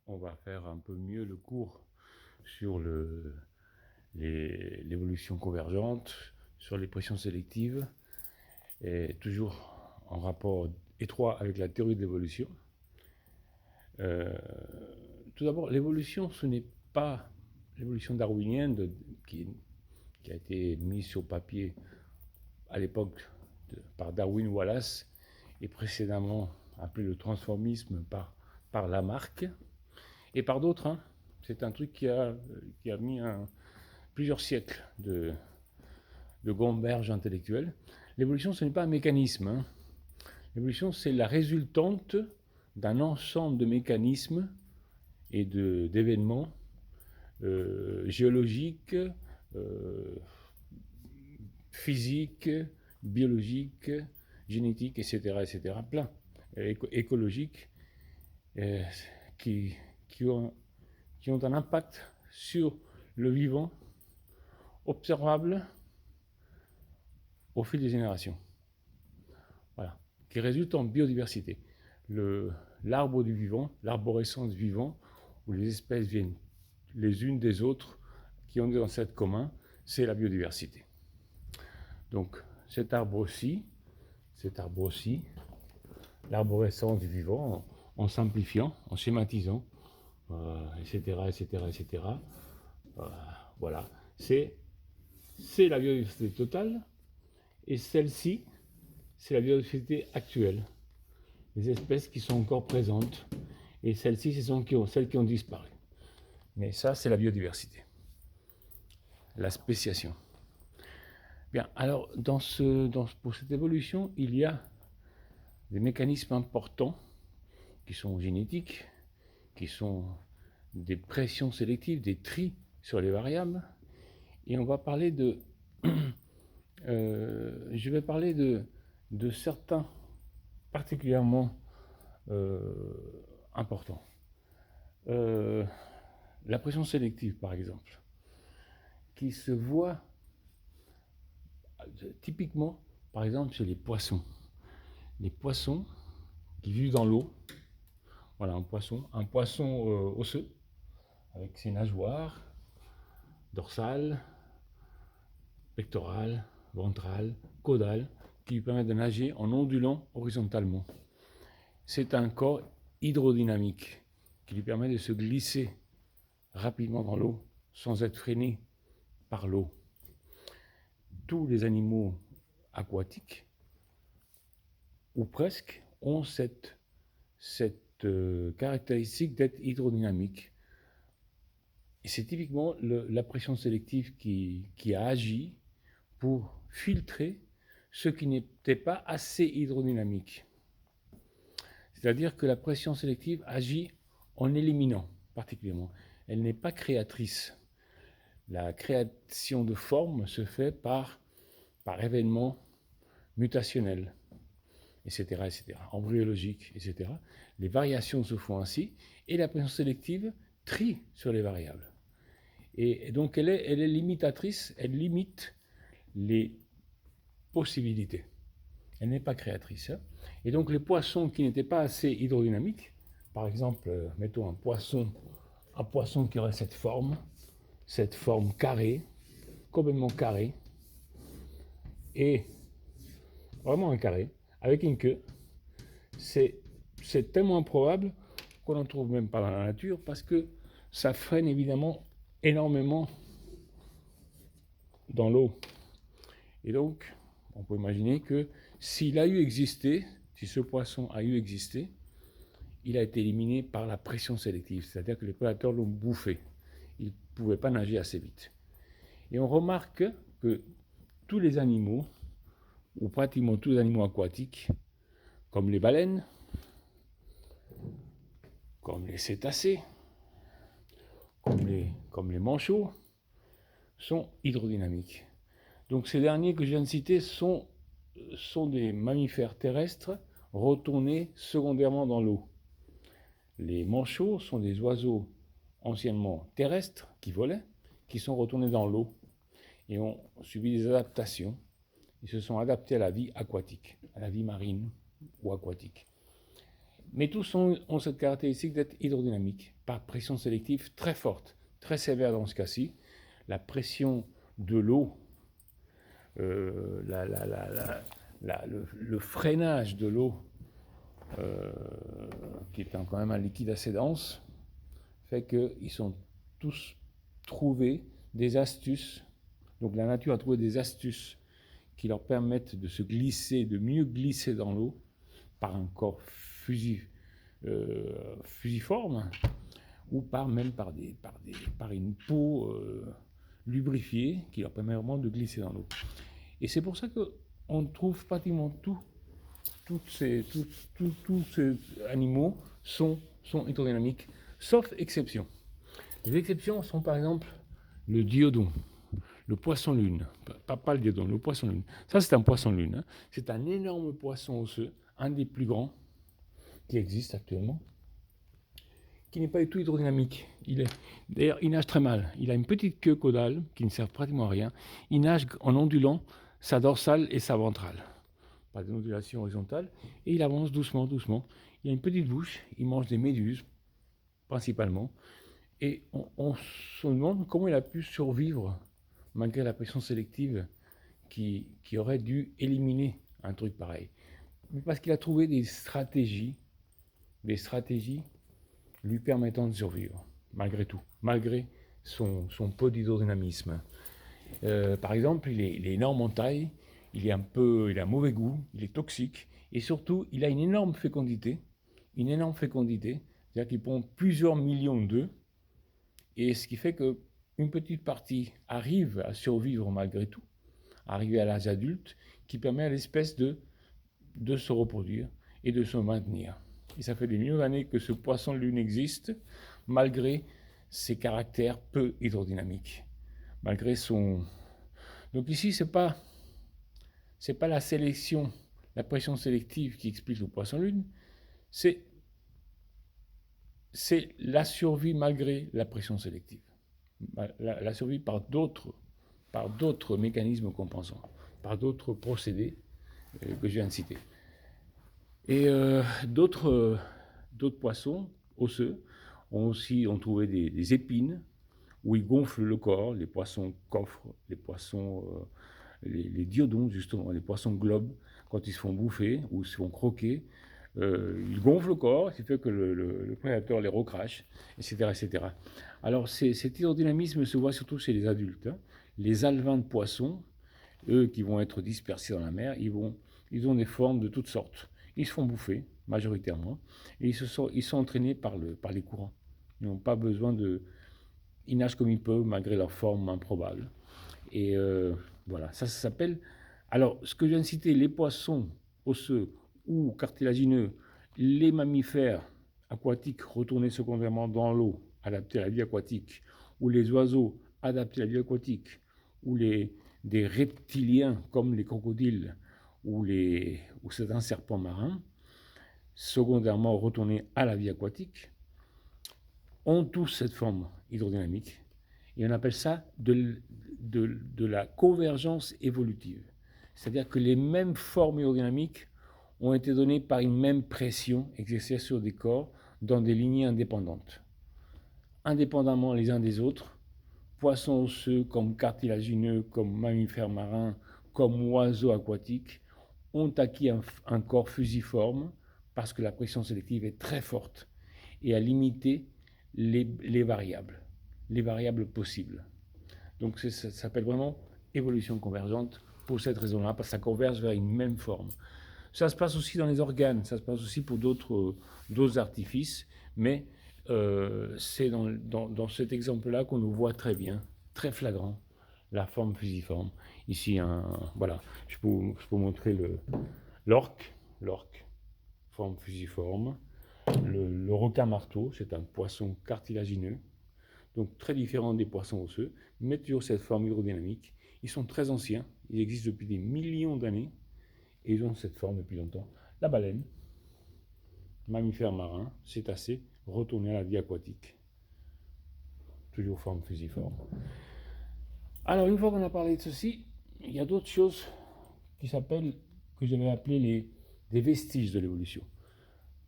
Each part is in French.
on va faire un peu mieux le cours sur l'évolution convergente, sur les pressions sélectives, et toujours en rapport étroit avec la théorie de l'évolution. Tout d'abord, l'évolution, ce n'est pas l'évolution darwinienne qui a été mise sur papier à l'époque par Darwin Wallace et précédemment appelé le transformisme par Lamarck et par d'autres. Hein. C'est un truc qui a mis plusieurs siècles de gamberge intellectuelle. L'évolution, ce n'est pas un mécanisme. Hein. L'évolution, c'est la résultante d'un ensemble de mécanismes et d'événements géologiques, physiques, biologiques, génétiques, etc., plein, écologiques, qui ont un impact sur le vivant observable au fil des générations. Voilà, qui résulte en biodiversité. L'arbre du vivant, l'arborescence du vivant, où les espèces viennent les unes des autres, qui ont des ancêtres communs, c'est la biodiversité. Donc cet arbre-ci, l'arborescence du vivant, en simplifiant, en schématisant, etc. Voilà, c'est la biodiversité totale, et celle-ci, c'est la biodiversité actuelle, les espèces qui sont encore présentes, et celles-ci, ce sont celles qui ont disparu. Mais ça, c'est la biodiversité, la spéciation. Bien, alors, pour cette évolution, il y a des mécanismes importants qui sont génétiques, qui sont des pressions sélectives, des tris sur les variables, et on va parler je vais parler de certains particulièrement importants. La pression sélective, par exemple, qui se voit typiquement, par exemple, chez les poissons. Les poissons qui vivent dans l'eau, voilà, un poisson osseux, avec ses nageoires dorsales, pectorales, ventrales, caudales, qui lui permettent de nager en ondulant horizontalement. C'est un corps hydrodynamique qui lui permet de se glisser rapidement dans l'eau sans être freiné par l'eau. Tous les animaux aquatiques, ou presque, ont cette caractéristique d'être hydrodynamique. Et c'est typiquement la pression sélective qui a agi pour filtrer ce qui n'était pas assez hydrodynamique. C'est-à-dire que la pression sélective agit en éliminant particulièrement. Elle n'est pas créatrice. La création de forme se fait par événements mutationnels, etc., embryologiques, etc. Les variations se font ainsi, et la pression sélective trie sur les variables. Et donc elle est limitatrice, elle limite les possibilités. Elle n'est pas créatrice. Hein. Et donc les poissons qui n'étaient pas assez hydrodynamiques, par exemple, mettons un poisson qui aurait cette forme carrée, complètement carrée, et vraiment un carré, avec une queue, c'est tellement improbable qu'on n'en trouve même pas dans la nature, parce que ça freine évidemment énormément dans l'eau. Et donc, on peut imaginer que s'il a eu existé, si ce poisson a eu existé, il a été éliminé par la pression sélective, c'est-à-dire que les prédateurs l'ont bouffé. Il ne pouvait pas nager assez vite. Et on remarque que tous les animaux, ou pratiquement tous les animaux aquatiques, comme les baleines, comme les cétacés, comme les manchots, sont hydrodynamiques. Donc ces derniers que je viens de citer sont des mammifères terrestres retournés secondairement dans l'eau. Les manchots sont des oiseaux anciennement terrestres qui volaient, qui sont retournés dans l'eau et ont subi des adaptations. Ils se sont adaptés à la vie aquatique, à la vie marine ou aquatique. Mais tous ont cette caractéristique d'être hydrodynamiques, par pression sélective très forte, très sévère dans ce cas-ci. La pression de l'eau, le freinage de l'eau, qui est quand même un liquide assez dense, fait qu'ils sont tous trouvé des astuces. Donc la nature a trouvé des astuces qui leur permettent de se glisser, de mieux glisser dans l'eau par un corps fusiforme ou même par une peau lubrifiée qui leur permet vraiment de glisser dans l'eau. Et c'est pour ça qu'on trouve pratiquement tous ces animaux sont hydrodynamiques, sauf exception. Les exceptions sont par exemple le diodon, le poisson-lune, pas le diodon, le poisson-lune. Ça, c'est un poisson-lune. Hein. C'est un énorme poisson osseux, un des plus grands qui existe actuellement, qui n'est pas du tout hydrodynamique. D'ailleurs, il nage très mal. Il a une petite queue caudale qui ne sert pratiquement à rien. Il nage en ondulant sa dorsale et sa ventrale, pas d'ondulation horizontale, et il avance doucement, doucement. Il a une petite bouche, il mange des méduses, principalement, et on se demande comment il a pu survivre malgré la pression sélective qui aurait dû éliminer un truc pareil. Mais parce qu'il a trouvé des stratégies lui permettant de survivre, malgré tout, malgré son peu d'hydrodynamisme. Par exemple, il est énorme en taille, il a un mauvais goût, il est toxique, et surtout, il a une énorme fécondité, c'est-à-dire qu'il pond plusieurs millions d'œufs, et ce qui fait qu'une petite partie arrive à survivre malgré tout, arriver à l'âge adulte, qui permet à l'espèce de se reproduire et de se maintenir. Et ça fait des millions d'années que ce poisson-lune existe, malgré ses caractères peu hydrodynamiques, malgré son... Donc ici, c'est pas la sélection, la pression sélective qui explique le poisson-lune, c'est la survie malgré la pression sélective. La survie par d'autres mécanismes compensants, par d'autres procédés que je viens de citer. Et d'autres poissons osseux ont trouvé des épines où ils gonflent le corps, les poissons coffres, les poissons, les diodons justement, les poissons globes, quand ils se font bouffer ou se font croquer, ils gonflent le corps, ce qui fait que le prédateur les recrache, etc. etc. Alors cet hydrodynamisme se voit surtout chez les adultes. Hein. Les alevins de poissons, eux qui vont être dispersés dans la mer, ils ont des formes de toutes sortes. Ils se font bouffer, majoritairement, et ils sont entraînés par les courants. Ils n'ont pas besoin de... Ils nagent comme ils peuvent, malgré leur forme improbable. Et voilà, ça s'appelle... Alors, ce que je viens de citer, les poissons osseux ou cartilagineux, les mammifères aquatiques retournés secondairement dans l'eau, adaptés à la vie aquatique, ou les oiseaux adaptés à la vie aquatique, ou des reptiliens comme les crocodiles ou certains serpents marins, secondairement retournés à la vie aquatique, ont tous cette forme hydrodynamique. Et on appelle ça de la convergence évolutive. C'est-à-dire que les mêmes formes hydrodynamiques ont été données par une même pression exercée sur des corps dans des lignées indépendantes. Indépendamment les uns des autres, poissons osseux comme cartilagineux, comme mammifères marins, comme oiseaux aquatiques, ont acquis un corps fusiforme parce que la pression sélective est très forte et a limité les variables possibles. Donc ça s'appelle vraiment évolution convergente pour cette raison-là, parce que ça converge vers une même forme. Ça se passe aussi dans les organes, ça se passe aussi pour d'autres artifices, mais c'est dans cet exemple-là qu'on nous voit très bien, très flagrant, la forme fusiforme. Ici, voilà, je peux vous montrer l'orque, forme fusiforme. Le requin-marteau, c'est un poisson cartilagineux, donc très différent des poissons osseux, mais toujours cette forme hydrodynamique. Ils sont très anciens, ils existent depuis des millions d'années, et ils ont cette forme depuis longtemps. La baleine, mammifère marin, cétacé, retourné à la vie aquatique. Toujours forme fusiforme. Alors, une fois qu'on a parlé de ceci, il y a d'autres choses que j'avais appelées des vestiges de l'évolution.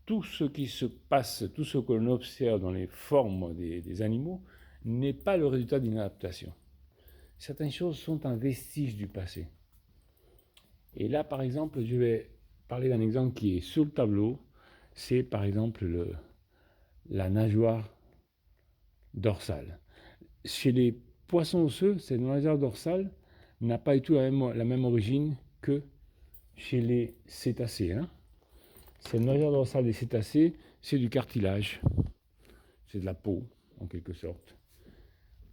tout ce qui se passe, tout ce que l'on observe dans les formes des animaux n'est pas le résultat d'une adaptation. Certaines choses sont un vestige du passé. Et là, par exemple, je vais parler d'un exemple qui est sur le tableau. C'est par exemple la nageoire dorsale. Chez les poissons osseux, cette nageoire dorsale n'a pas du tout la même origine que chez les cétacés. Cette nageoire dorsale des cétacés, c'est du cartilage, c'est de la peau en quelque sorte.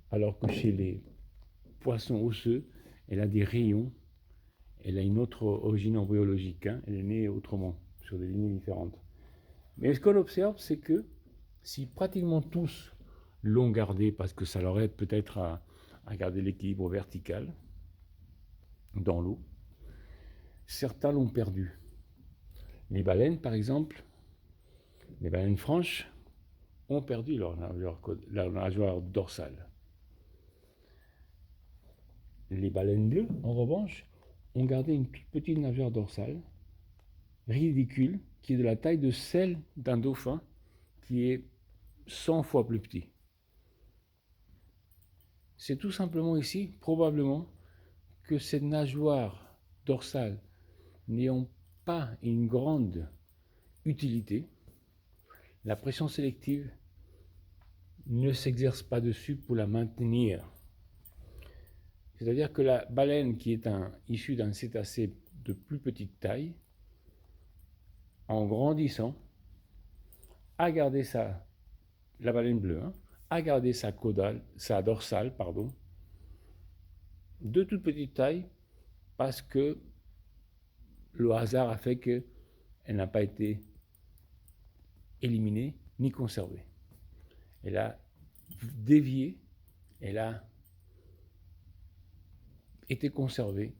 Alors que chez les poissons osseux, elle a des rayons, elle a une autre origine embryologique, elle est née autrement, sur des lignées différentes. Mais ce qu'on observe, c'est que si pratiquement tous l'ont gardé, parce que ça leur aide peut-être à garder l'équilibre vertical dans l'eau, certains l'ont perdu. Les baleines, par exemple, les baleines franches, ont perdu leur nageoire dorsale. Les baleines bleues, en revanche, ont gardé une toute petite nageoire dorsale, ridicule, qui est de la taille de celle d'un dauphin, qui est 100 fois plus petit. C'est tout simplement ici, probablement, que cette nageoire dorsale n'ayant pas une grande utilité, la pression sélective ne s'exerce pas dessus pour la maintenir. C'est-à-dire que la baleine, qui est issue d'un cétacé de plus petite taille, en grandissant, a gardé la baleine bleue, a gardé sa dorsale, de toute petite taille, parce que le hasard a fait qu'elle n'a pas été éliminée ni conservée. Elle a dévié, elle a été conservée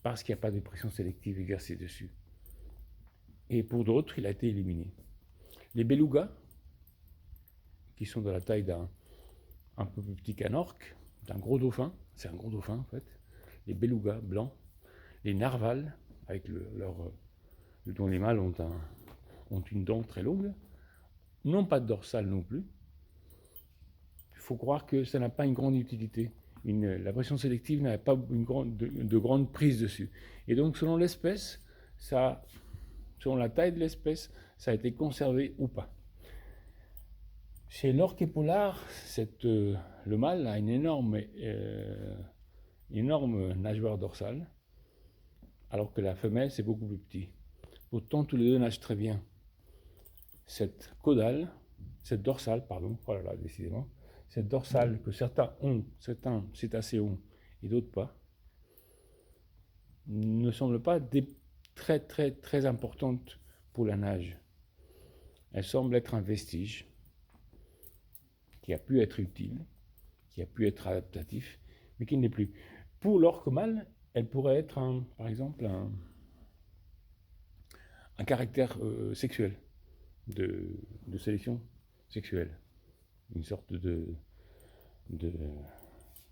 parce qu'il n'y a pas de pression sélective exercée dessus. Et pour d'autres, il a été éliminé. Les belugas, qui sont de la taille un peu plus petit qu'un orque, d'un gros dauphin, c'est un gros dauphin en fait, les belugas blancs, les narvals, avec dont les mâles ont une dent très longue, n'ont pas de dorsale non plus. Il faut croire que ça n'a pas une grande utilité. La pression sélective n'a pas de grande prise dessus. Et donc, selon l'espèce, selon la taille de l'espèce, ça a été conservé ou pas. Chez l'orque épaulard, le mâle a une énorme nageoire dorsale, alors que la femelle, c'est beaucoup plus petit. Pourtant, tous les deux nagent très bien. Cette dorsale, décidément, cette dorsale que certains cétacés ont et d'autres pas, ne semble pas très très très importante pour la nage. Elle semble être un vestige qui a pu être utile, qui a pu être adaptatif, mais qui ne l'est plus. Pour l'orque mâle, elle pourrait être par exemple un caractère sexuel, de sélection sexuelle, une sorte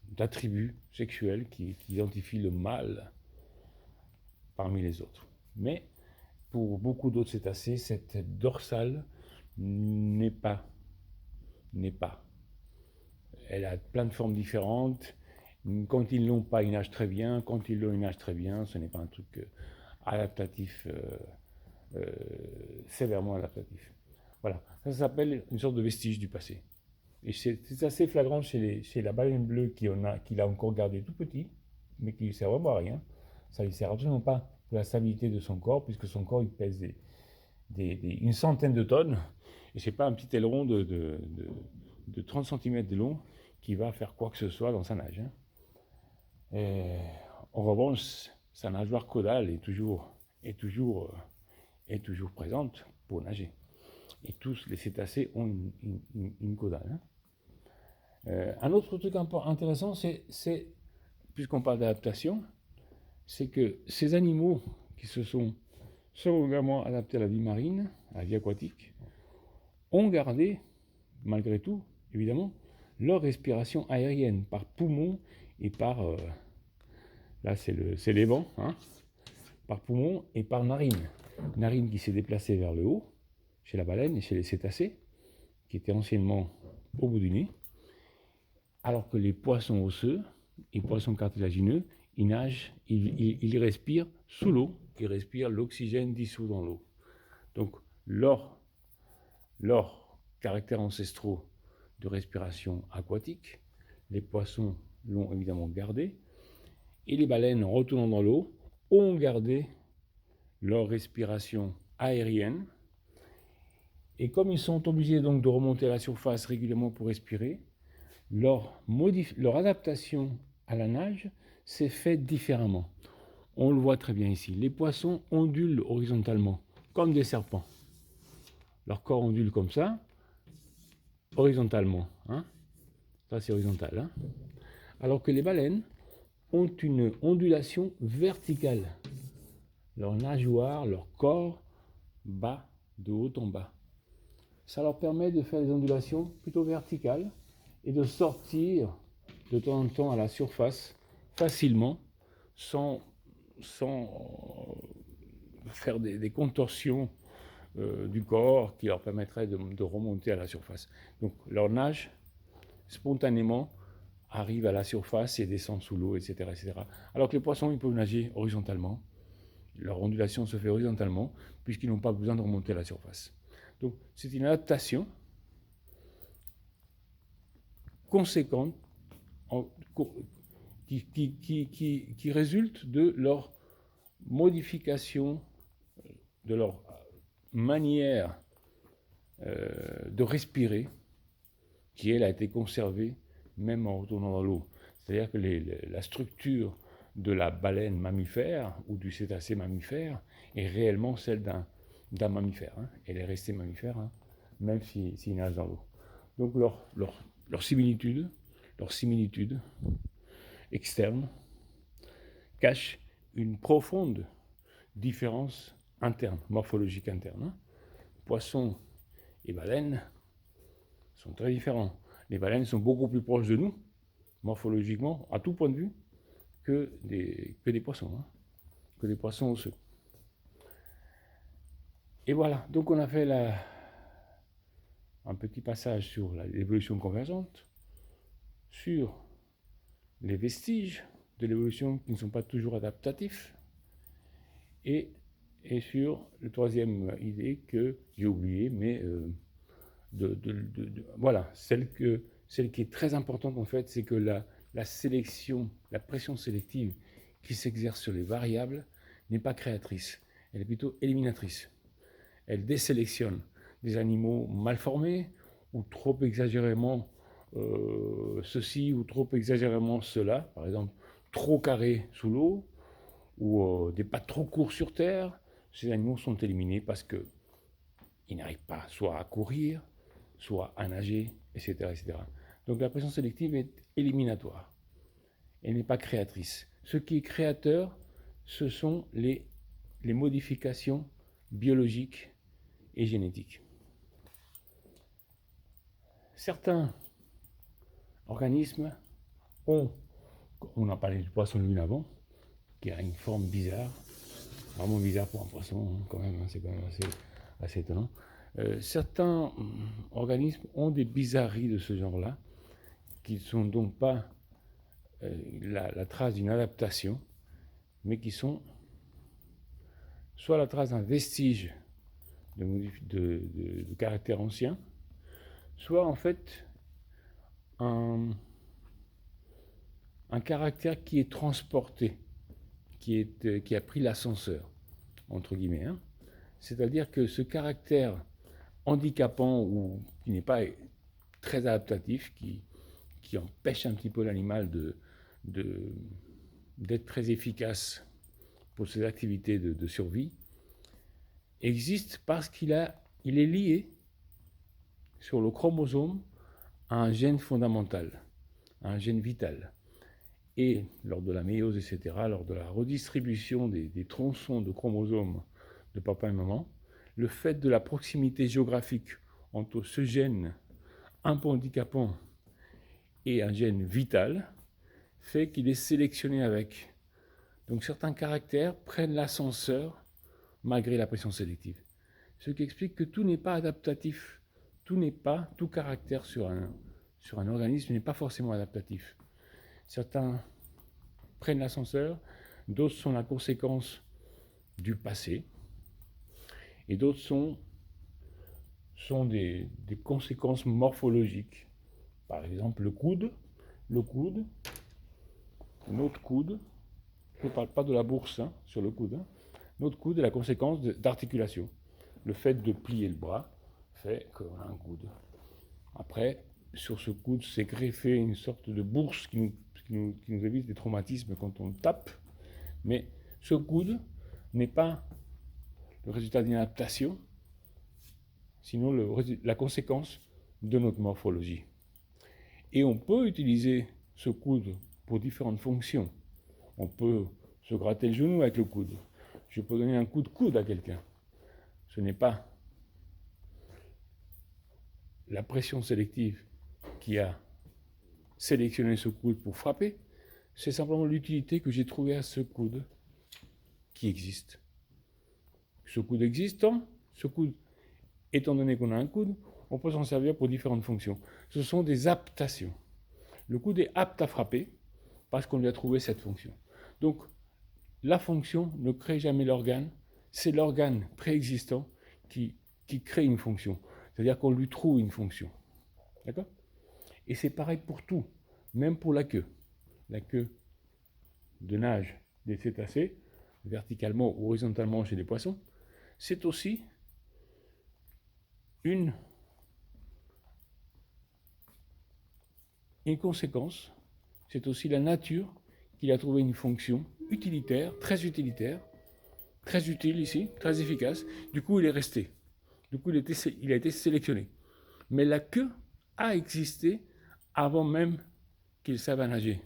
d'attribut sexuel qui identifie le mâle parmi les autres. Mais pour beaucoup d'autres cétacés, cette dorsale n'est pas. Elle a plein de formes différentes. Quand ils ne l'ont pas, ils nagent très bien. Quand ils l'ont, ils nagent très bien. Ce n'est pas un truc adaptatif, sévèrement adaptatif. Voilà, ça s'appelle une sorte de vestige du passé. Et c'est assez flagrant chez la baleine bleue qui l'a encore gardé tout petit, mais qui ne lui sert vraiment à rien. Ça ne lui sert absolument pas pour la stabilité de son corps, puisque son corps il pèse une centaine de tonnes, et ce n'est pas un petit aileron de 30 cm de long qui va faire quoi que ce soit dans sa nage. En revanche, sa nageoire caudale est toujours présente pour nager. Et tous les cétacés ont une caudale. Un autre truc intéressant, c'est puisqu'on parle d'adaptation, c'est que ces animaux qui se sont secondairement adaptés à la vie marine, à la vie aquatique, ont gardé, malgré tout, évidemment, leur respiration aérienne par poumon et par, là c'est les vents, par poumon et par narine. Narine qui s'est déplacée vers le haut, chez la baleine et chez les cétacés, qui étaient anciennement au bout du nez, alors que les poissons osseux et poissons cartilagineux, ils nagent, ils respirent sous l'eau, ils respirent l'oxygène dissous dans l'eau. Donc, leurs caractères ancestraux de respiration aquatique, les poissons l'ont évidemment gardé, et les baleines, en retournant dans l'eau, ont gardé leur respiration aérienne. Et comme ils sont obligés donc de remonter à la surface régulièrement pour respirer, leur adaptation à la nage s'est faite différemment. On le voit très bien ici. Les poissons ondulent horizontalement, comme des serpents. Leur corps ondule comme ça, horizontalement. Hein. Ça, c'est horizontal. Hein. Alors que les baleines ont une ondulation verticale. Leur nageoire, leur corps bat de haut en bas. Ça leur permet de faire des ondulations plutôt verticales et de sortir de temps en temps à la surface facilement sans faire des contorsions du corps qui leur permettraient de remonter à la surface. Donc leur nage spontanément arrive à la surface et descend sous l'eau, etc., etc. Alors que les poissons, ils peuvent nager horizontalement. Leur ondulation se fait horizontalement puisqu'ils n'ont pas besoin de remonter à la surface. Donc c'est une adaptation conséquente qui résulte de leur modification, de leur manière de respirer, qui elle a été conservée même en retournant dans l'eau. C'est-à-dire que la structure de la baleine mammifère ou du cétacé mammifère est réellement celle d'un mammifère. Hein. Elle est restée mammifère, hein, même s'il nage dans l'eau. Donc leur similitude externe cache une profonde différence interne, morphologique interne. Hein. Poissons et baleines sont très différents. Les baleines sont beaucoup plus proches de nous, morphologiquement, à tout point de vue, que des poissons, hein, que des poissons osseux. Et voilà, donc on a fait un petit passage sur l'évolution convergente, sur les vestiges de l'évolution qui ne sont pas toujours adaptatifs, et sur la troisième idée que j'ai oubliée, mais voilà, celle qui est très importante en fait, c'est que la sélection, la pression sélective qui s'exerce sur les variables n'est pas créatrice, elle est plutôt éliminatrice. Elle désélectionne des animaux mal formés ou trop exagérément ceci ou trop exagérément cela, par exemple trop carrés sous l'eau ou des pas trop courts sur terre. Ces animaux sont éliminés parce qu'ils n'arrivent pas soit à courir, soit à nager, etc., etc. Donc la pression sélective est éliminatoire. Elle n'est pas créatrice. Ce qui est créateur, ce sont les modifications biologiques et génétiques. Certains organismes ont, on a parlé du poisson lune avant, qui a une forme bizarre, vraiment bizarre pour un poisson, hein, quand même, hein, c'est quand même assez étonnant. Certains organismes ont des bizarreries de ce genre-là, qui ne sont donc pas la trace d'une adaptation, mais qui sont soit la trace d'un vestige de caractère ancien, soit en fait un caractère qui est transporté, qui a pris l'ascenseur, entre guillemets. Hein. C'est-à-dire que ce caractère handicapant ou qui n'est pas très adaptatif, qui empêche un petit peu l'animal d'être très efficace pour ses activités de survie, existe parce qu'il est lié sur le chromosome à un gène fondamental, à un gène vital. Et lors de la méiose, etc., lors de la redistribution des tronçons de chromosomes de papa et maman, le fait de la proximité géographique entre ce gène un peu handicapant et un gène vital fait qu'il est sélectionné avec. Donc certains caractères prennent l'ascenseur malgré la pression sélective. Ce qui explique que tout n'est pas adaptatif. Tout caractère sur un organisme n'est pas forcément adaptatif. Certains prennent l'ascenseur, d'autres sont la conséquence du passé, et d'autres sont des conséquences morphologiques. Par exemple, le coude, notre coude, je ne parle pas de la bourse sur le coude, notre coude est la conséquence d'articulation. Le fait de plier le bras fait qu'on a un coude. Après, sur ce coude s'est greffé une sorte de bourse qui nous évite des traumatismes quand on tape, mais ce coude n'est pas le résultat d'une adaptation, sinon la conséquence de notre morphologie. Et on peut utiliser ce coude pour différentes fonctions. On peut se gratter le genou avec le coude. Je peux donner un coup de coude à quelqu'un. Ce n'est pas la pression sélective qui a sélectionné ce coude pour frapper, c'est simplement l'utilité que j'ai trouvée à ce coude qui existe. Ce coude existant, ce coude, étant donné qu'on a un coude, on peut s'en servir pour différentes fonctions. Ce sont des aptations. Le coude est apte à frapper parce qu'on lui a trouvé cette fonction. Donc, la fonction ne crée jamais l'organe, c'est l'organe préexistant qui crée une fonction. C'est-à-dire qu'on lui trouve une fonction. D'accord ? Et c'est pareil pour tout, même pour la queue. La queue de nage des cétacés, verticalement ou horizontalement chez les poissons, c'est aussi une conséquence, c'est aussi la nature qui a trouvé une fonction utilitaire, très utile ici, très efficace. Du coup, il est resté. Du coup, il a été sélectionné. Mais la queue a existé avant même qu'il savait nager.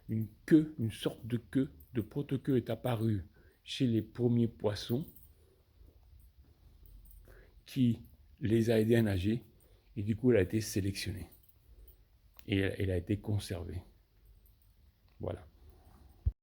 Une queue, une sorte de queue, de proto-queue est apparue chez les premiers poissons qui les a aidés à nager et du coup, elle a été sélectionnée et elle a été conservée. Voilà.